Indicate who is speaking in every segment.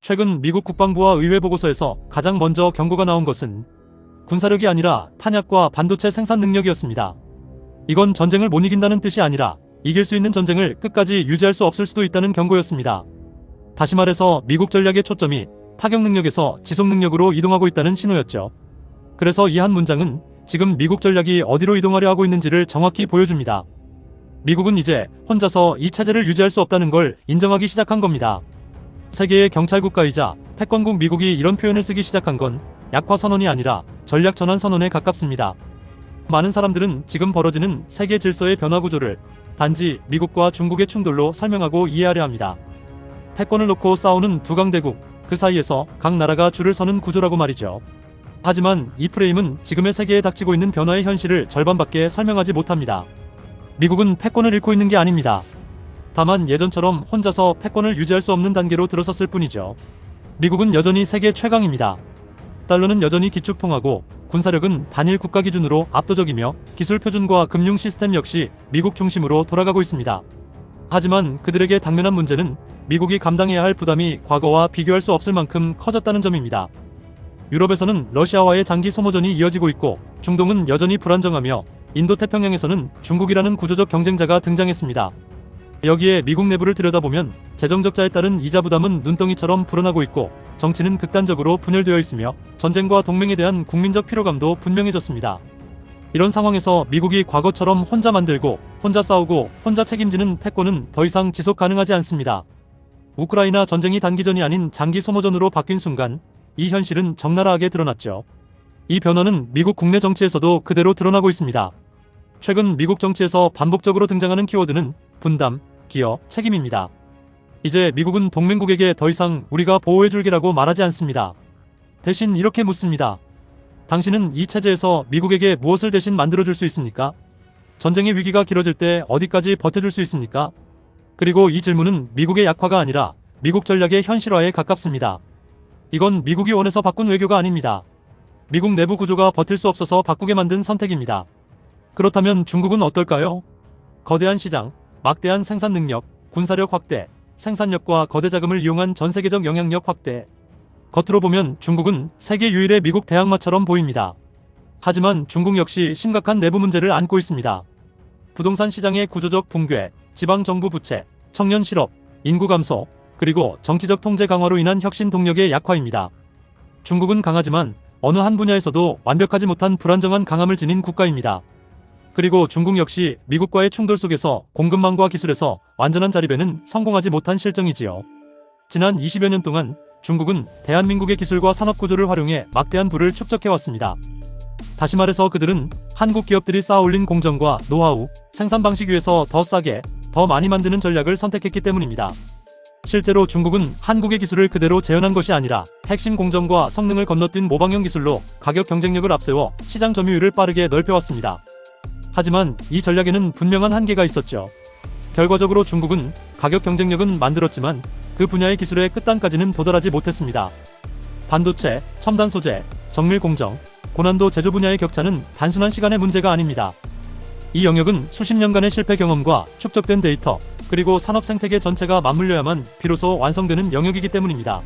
Speaker 1: 최근 미국 국방부와 의회 보고서에서 가장 먼저 경고가 나온 것은 군사력이 아니라 탄약과 반도체 생산 능력이었습니다. 이건 전쟁을 못 이긴다는 뜻이 아니라 이길 수 있는 전쟁을 끝까지 유지할 수 없을 수도 있다는 경고였습니다. 다시 말해서 미국 전략의 초점이 타격 능력에서 지속 능력으로 이동하고 있다는 신호였죠. 그래서 이 한 문장은 지금 미국 전략이 어디로 이동하려 하고 있는지를 정확히 보여줍니다. 미국은 이제 혼자서 이 체제를 유지할 수 없다는 걸 인정하기 시작한 겁니다. 세계의 경찰국가이자 패권국 미국이 이런 표현을 쓰기 시작한 건 약화 선언이 아니라 전략 전환 선언에 가깝습니다. 많은 사람들은 지금 벌어지는 세계 질서의 변화 구조를 단지 미국과 중국의 충돌로 설명하고 이해하려 합니다. 패권을 놓고 싸우는 두 강대국, 그 사이에서 각 나라가 줄을 서는 구조라고 말이죠. 하지만 이 프레임은 지금의 세계에 닥치고 있는 변화의 현실을 절반밖에 설명하지 못합니다. 미국은 패권을 잃고 있는 게 아닙니다. 다만 예전처럼 혼자서 패권을 유지할 수 없는 단계로 들어섰을 뿐이죠. 미국은 여전히 세계 최강입니다. 달러는 여전히 기축통화고 군사력은 단일 국가 기준으로 압도적이며 기술 표준과 금융 시스템 역시 미국 중심으로 돌아가고 있습니다. 하지만 그들에게 당면한 문제는 미국이 감당해야 할 부담이 과거와 비교할 수 없을 만큼 커졌다는 점입니다. 유럽에서는 러시아와의 장기 소모전이 이어지고 있고 중동은 여전히 불안정하며 인도태평양에서는 중국이라는 구조적 경쟁자가 등장했습니다. 여기에 미국 내부를 들여다보면 재정적자에 따른 이자 부담은 눈덩이처럼 불어나고 있고 정치는 극단적으로 분열되어 있으며 전쟁과 동맹에 대한 국민적 피로감도 분명해졌습니다. 이런 상황에서 미국이 과거처럼 혼자 만들고 혼자 싸우고 혼자 책임지는 패권은 더 이상 지속 가능하지 않습니다. 우크라이나 전쟁이 단기전이 아닌 장기 소모전으로 바뀐 순간 이 현실은 적나라하게 드러났죠. 이 변화는 미국 국내 정치에서도 그대로 드러나고 있습니다. 최근 미국 정치에서 반복적으로 등장하는 키워드는 분담, 기여, 책임입니다. 이제 미국은 동맹국에게 더 이상 우리가 보호해줄게라고 말하지 않습니다. 대신 이렇게 묻습니다. 당신은 이 체제에서 미국에게 무엇을 대신 만들어줄 수 있습니까? 전쟁의 위기가 길어질 때 어디까지 버텨줄 수 있습니까? 그리고 이 질문은 미국의 약화가 아니라 미국 전략의 현실화에 가깝습니다. 이건 미국이 원해서 바꾼 외교가 아닙니다. 미국 내부 구조가 버틸 수 없어서 바꾸게 만든 선택입니다. 그렇다면 중국은 어떨까요? 거대한 시장, 막대한 생산 능력, 군사력 확대, 생산력과 거대 자금을 이용한 전세계적 영향력 확대. 겉으로 보면 중국은 세계 유일의 미국 대항마처럼 보입니다. 하지만 중국 역시 심각한 내부 문제를 안고 있습니다. 부동산 시장의 구조적 붕괴, 지방정부 부채, 청년 실업, 인구 감소, 그리고 정치적 통제 강화로 인한 혁신 동력의 약화입니다. 중국은 강하지만 어느 한 분야에서도 완벽하지 못한 불안정한 강함을 지닌 국가입니다. 그리고 중국 역시 미국과의 충돌 속에서 공급망과 기술에서 완전한 자립에는 성공하지 못한 실정이지요. 지난 20여 년 동안 중국은 대한민국의 기술과 산업 구조를 활용해 막대한 부를 축적해왔습니다. 다시 말해서 그들은 한국 기업들이 쌓아올린 공정과 노하우, 생산 방식 위에서 더 싸게, 더 많이 만드는 전략을 선택했기 때문입니다. 실제로 중국은 한국의 기술을 그대로 재현한 것이 아니라 핵심 공정과 성능을 건너뛴 모방형 기술로 가격 경쟁력을 앞세워 시장 점유율을 빠르게 넓혀왔습니다. 하지만 이 전략에는 분명한 한계가 있었죠. 결과적으로 중국은 가격 경쟁력은 만들었지만 그 분야의 기술의 끝단까지는 도달하지 못했습니다. 반도체, 첨단 소재, 정밀 공정, 고난도 제조 분야의 격차는 단순한 시간의 문제가 아닙니다. 이 영역은 수십 년간의 실패 경험과 축적된 데이터, 그리고 산업 생태계 전체가 맞물려야만 비로소 완성되는 영역이기 때문입니다.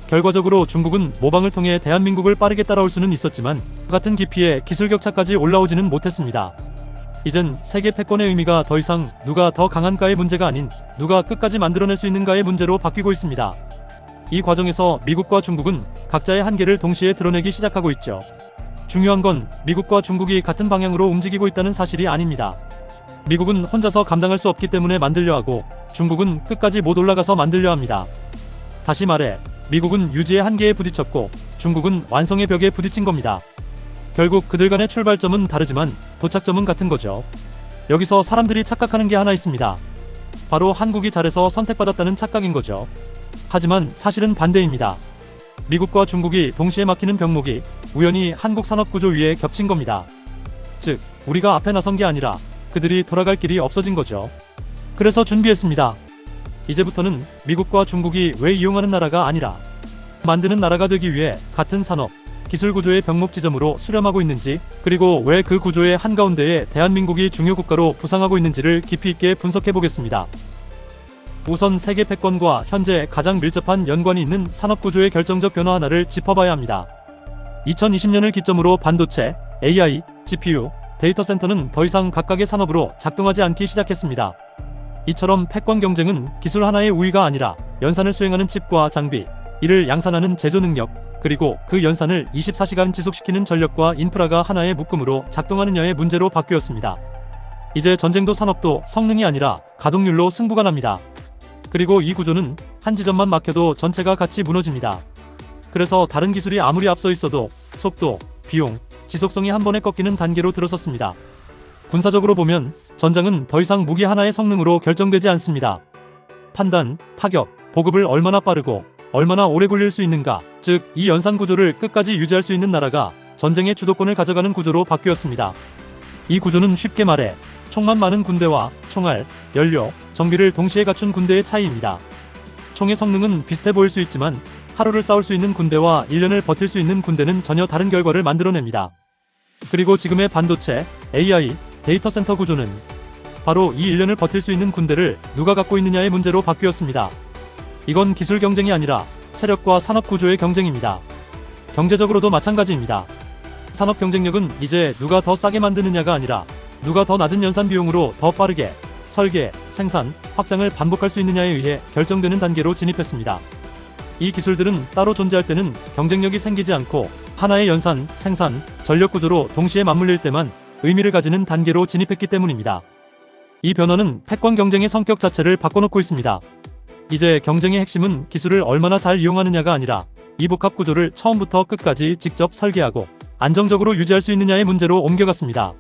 Speaker 1: 결과적으로 중국은 모방을 통해 대한민국을 빠르게 따라올 수는 있었지만 같은 깊이의 기술 격차까지 올라오지는 못했습니다. 이젠 세계 패권의 의미가 더 이상 누가 더 강한가의 문제가 아닌 누가 끝까지 만들어낼 수 있는가의 문제로 바뀌고 있습니다. 이 과정에서 미국과 중국은 각자의 한계를 동시에 드러내기 시작하고 있죠. 중요한 건 미국과 중국이 같은 방향으로 움직이고 있다는 사실이 아닙니다. 미국은 혼자서 감당할 수 없기 때문에 만들려 하고 중국은 끝까지 못 올라가서 만들려 합니다. 다시 말해 미국은 유지의 한계에 부딪혔고 중국은 완성의 벽에 부딪힌 겁니다. 결국 그들 간의 출발점은 다르지만 도착점은 같은 거죠. 여기서 사람들이 착각하는 게 하나 있습니다. 바로 한국이 잘해서 선택받았다는 착각인 거죠. 하지만 사실은 반대입니다. 미국과 중국이 동시에 막히는 병목이 우연히 한국 산업구조 위에 겹친 겁니다. 즉, 우리가 앞에 나선 게 아니라 그들이 돌아갈 길이 없어진 거죠. 그래서 준비했습니다. 이제부터는 미국과 중국이 왜 이용하는 나라가 아니라 만드는 나라가 되기 위해 같은 산업, 기술 구조의 병목 지점으로 수렴하고 있는지, 그리고 왜 그 구조의 한가운데에 대한민국이 중요 국가로 부상하고 있는지를 깊이 있게 분석해 보겠습니다. 우선 세계 패권과 현재 가장 밀접한 연관이 있는 산업구조의 결정적 변화 하나를 짚어봐야 합니다. 2020년을 기점으로 반도체, AI, GPU, 데이터 센터는 더 이상 각각의 산업으로 작동하지 않기 시작했습니다. 이처럼 패권 경쟁은 기술 하나의 우위가 아니라 연산을 수행하는 칩과 장비, 이를 양산하는 제조 능력, 그리고 그 연산을 24시간 지속시키는 전력과 인프라가 하나의 묶음으로 작동하느냐의 문제로 바뀌었습니다. 이제 전쟁도 산업도 성능이 아니라 가동률로 승부가 납니다. 그리고 이 구조는 한 지점만 막혀도 전체가 같이 무너집니다. 그래서 다른 기술이 아무리 앞서 있어도 속도, 비용, 지속성이 한 번에 꺾이는 단계로 들어섰습니다. 군사적으로 보면 전장은 더 이상 무기 하나의 성능으로 결정되지 않습니다. 판단, 타격, 보급을 얼마나 빠르고 얼마나 오래 굴릴 수 있는가, 즉 이 연산 구조를 끝까지 유지할 수 있는 나라가 전쟁의 주도권을 가져가는 구조로 바뀌었습니다. 이 구조는 쉽게 말해 총만 많은 군대와 총알, 연료, 정비를 동시에 갖춘 군대의 차이입니다. 총의 성능은 비슷해 보일 수 있지만 하루를 싸울 수 있는 군대와 1년을 버틸 수 있는 군대는 전혀 다른 결과를 만들어냅니다. 그리고 지금의 반도체, AI, 데이터 센터 구조는 바로 이 1년을 버틸 수 있는 군대를 누가 갖고 있느냐의 문제로 바뀌었습니다. 이건 기술 경쟁이 아니라 체력과 산업 구조의 경쟁입니다. 경제적으로도 마찬가지입니다. 산업 경쟁력은 이제 누가 더 싸게 만드느냐가 아니라 누가 더 낮은 연산 비용으로 더 빠르게 설계, 생산, 확장을 반복할 수 있느냐에 의해 결정되는 단계로 진입했습니다. 이 기술들은 따로 존재할 때는 경쟁력이 생기지 않고 하나의 연산, 생산, 전력 구조로 동시에 맞물릴 때만 의미를 가지는 단계로 진입했기 때문입니다. 이 변화는 패권 경쟁의 성격 자체를 바꿔놓고 있습니다. 이제 경쟁의 핵심은 기술을 얼마나 잘 이용하느냐가 아니라 이 복합 구조를 처음부터 끝까지 직접 설계하고 안정적으로 유지할 수 있느냐의 문제로 옮겨갔습니다.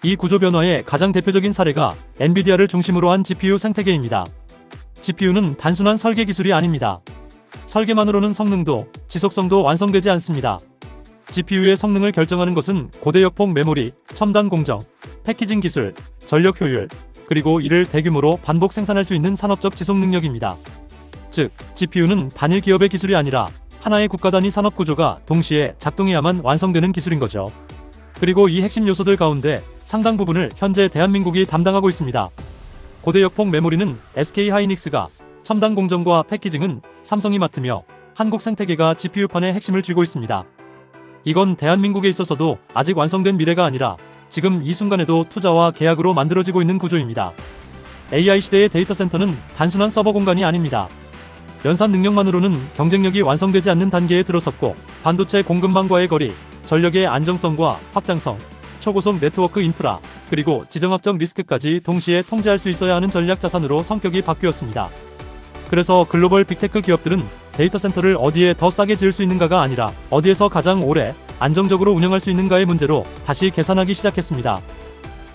Speaker 1: 이 구조 변화의 가장 대표적인 사례가 엔비디아를 중심으로 한 GPU 생태계입니다. GPU는 단순한 설계 기술이 아닙니다. 설계만으로는 성능도 지속성도 완성되지 않습니다. GPU의 성능을 결정하는 것은 고대역폭 메모리, 첨단 공정, 패키징 기술, 전력 효율, 그리고 이를 대규모로 반복 생산할 수 있는 산업적 지속 능력입니다. 즉, GPU는 단일 기업의 기술이 아니라 하나의 국가 단위 산업 구조가 동시에 작동해야만 완성되는 기술인 거죠. 그리고 이 핵심 요소들 가운데 상당 부분을 현재 대한민국이 담당하고 있습니다. 고대역폭 메모리는 SK하이닉스가, 첨단 공정과 패키징은 삼성이 맡으며 한국 생태계가 GPU판의 핵심을 쥐고 있습니다. 이건 대한민국에 있어서도 아직 완성된 미래가 아니라 지금 이 순간에도 투자와 계약으로 만들어지고 있는 구조입니다. AI 시대의 데이터 센터는 단순한 서버 공간이 아닙니다. 연산 능력만으로는 경쟁력이 완성되지 않는 단계에 들어섰고 반도체 공급망과의 거리, 전력의 안정성과 확장성, 초고속 네트워크 인프라, 그리고 지정학적 리스크까지 동시에 통제할 수 있어야 하는 전략 자산으로 성격이 바뀌었습니다. 그래서 글로벌 빅테크 기업들은 데이터 센터를 어디에 더 싸게 지을 수 있는가가 아니라 어디에서 가장 오래 안정적으로 운영할 수 있는가의 문제로 다시 계산하기 시작했습니다.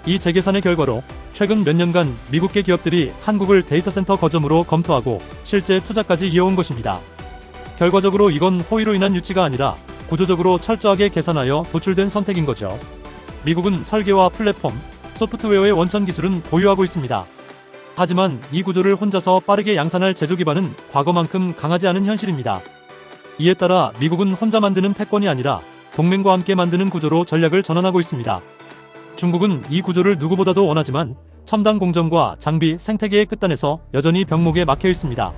Speaker 1: 이 재계산의 결과로 최근 몇 년간 미국계 기업들이 한국을 데이터 센터 거점으로 검토하고 실제 투자까지 이어온 것입니다. 결과적으로 이건 호의로 인한 유치가 아니라 구조적으로 철저하게 계산하여 도출된 선택인 거죠. 미국은 설계와 플랫폼, 소프트웨어의 원천 기술은 보유하고 있습니다. 하지만 이 구조를 혼자서 빠르게 양산할 제조 기반은 과거만큼 강하지 않은 현실입니다. 이에 따라 미국은 혼자 만드는 패권이 아니라 동맹과 함께 만드는 구조로 전략을 전환하고 있습니다. 중국은 이 구조를 누구보다도 원하지만 첨단 공정과 장비 생태계의 끝단에서 여전히 병목에 막혀 있습니다.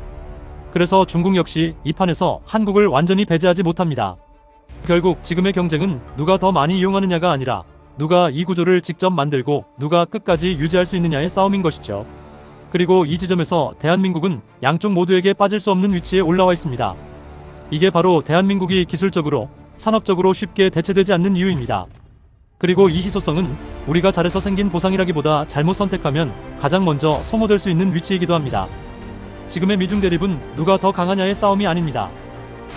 Speaker 1: 그래서 중국 역시 이 판에서 한국을 완전히 배제하지 못합니다. 결국 지금의 경쟁은 누가 더 많이 이용하느냐가 아니라 누가 이 구조를 직접 만들고 누가 끝까지 유지할 수 있느냐의 싸움인 것이죠. 그리고 이 지점에서 대한민국은 양쪽 모두에게 빠질 수 없는 위치에 올라와 있습니다. 이게 바로 대한민국이 기술적으로, 산업적으로 쉽게 대체되지 않는 이유입니다. 그리고 이 희소성은 우리가 잘해서 생긴 보상이라기보다 잘못 선택하면 가장 먼저 소모될 수 있는 위치이기도 합니다. 지금의 미중 대립은 누가 더 강하냐의 싸움이 아닙니다.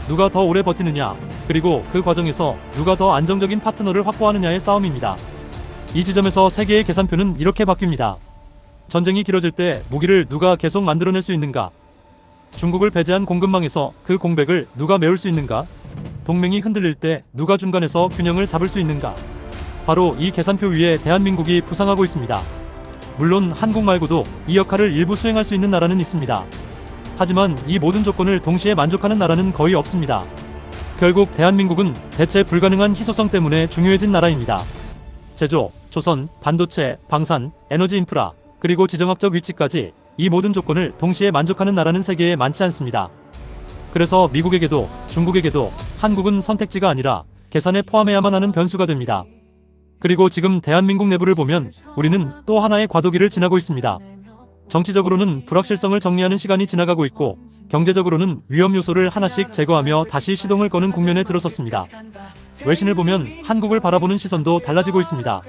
Speaker 1: 누가 더 오래 버티느냐, 그리고 그 과정에서 누가 더 안정적인 파트너를 확보하느냐의 싸움입니다. 이 지점에서 세계의 계산표는 이렇게 바뀝니다. 전쟁이 길어질 때 무기를 누가 계속 만들어낼 수 있는가? 중국을 배제한 공급망에서 그 공백을 누가 메울 수 있는가? 동맹이 흔들릴 때 누가 중간에서 균형을 잡을 수 있는가? 바로 이 계산표 위에 대한민국이 부상하고 있습니다. 물론 한국 말고도 이 역할을 일부 수행할 수 있는 나라는 있습니다. 하지만 이 모든 조건을 동시에 만족하는 나라는 거의 없습니다. 결국 대한민국은 대체 불가능한 희소성 때문에 중요해진 나라입니다. 제조, 조선, 반도체, 방산, 에너지 인프라, 그리고 지정학적 위치까지 이 모든 조건을 동시에 만족하는 나라는 세계에 많지 않습니다. 그래서 미국에게도 중국에게도 한국은 선택지가 아니라 계산에 포함해야만 하는 변수가 됩니다. 그리고 지금 대한민국 내부를 보면 우리는 또 하나의 과도기를 지나고 있습니다. 정치적으로는 불확실성을 정리하는 시간이 지나가고 있고 경제적으로는 위험 요소를 하나씩 제거하며 다시 시동을 거는 국면에 들어섰습니다. 외신을 보면 한국을 바라보는 시선도 달라지고 있습니다.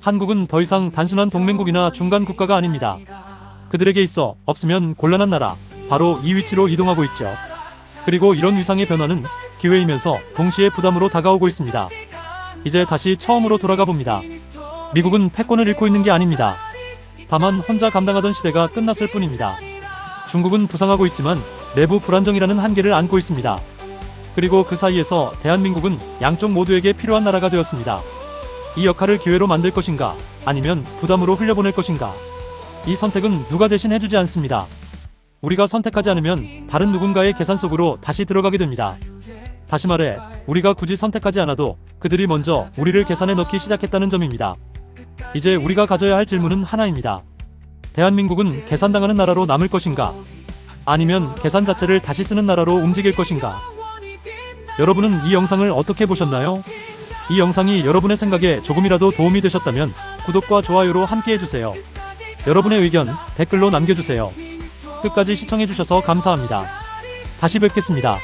Speaker 1: 한국은 더 이상 단순한 동맹국이나 중간 국가가 아닙니다. 그들에게 있어 없으면 곤란한 나라, 바로 이 위치로 이동하고 있죠. 그리고 이런 위상의 변화는 기회이면서 동시에 부담으로 다가오고 있습니다. 이제 다시 처음으로 돌아가 봅니다. 미국은 패권을 잃고 있는 게 아닙니다. 다만 혼자 감당하던 시대가 끝났을 뿐입니다. 중국은 부상하고 있지만 내부 불안정이라는 한계를 안고 있습니다. 그리고 그 사이에서 대한민국은 양쪽 모두에게 필요한 나라가 되었습니다. 이 역할을 기회로 만들 것인가, 아니면 부담으로 흘려보낼 것인가. 이 선택은 누가 대신 해주지 않습니다. 우리가 선택하지 않으면 다른 누군가의 계산 속으로 다시 들어가게 됩니다. 다시 말해, 우리가 굳이 선택하지 않아도 그들이 먼저 우리를 계산에 넣기 시작했다는 점입니다. 이제 우리가 가져야 할 질문은 하나입니다. 대한민국은 계산당하는 나라로 남을 것인가? 아니면 계산 자체를 다시 쓰는 나라로 움직일 것인가? 여러분은 이 영상을 어떻게 보셨나요? 이 영상이 여러분의 생각에 조금이라도 도움이 되셨다면 구독과 좋아요로 함께 해주세요. 여러분의 의견 댓글로 남겨주세요. 끝까지 시청해주셔서 감사합니다. 다시 뵙겠습니다.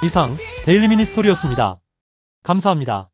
Speaker 1: 이상 데일리 미니스토리였습니다. 감사합니다.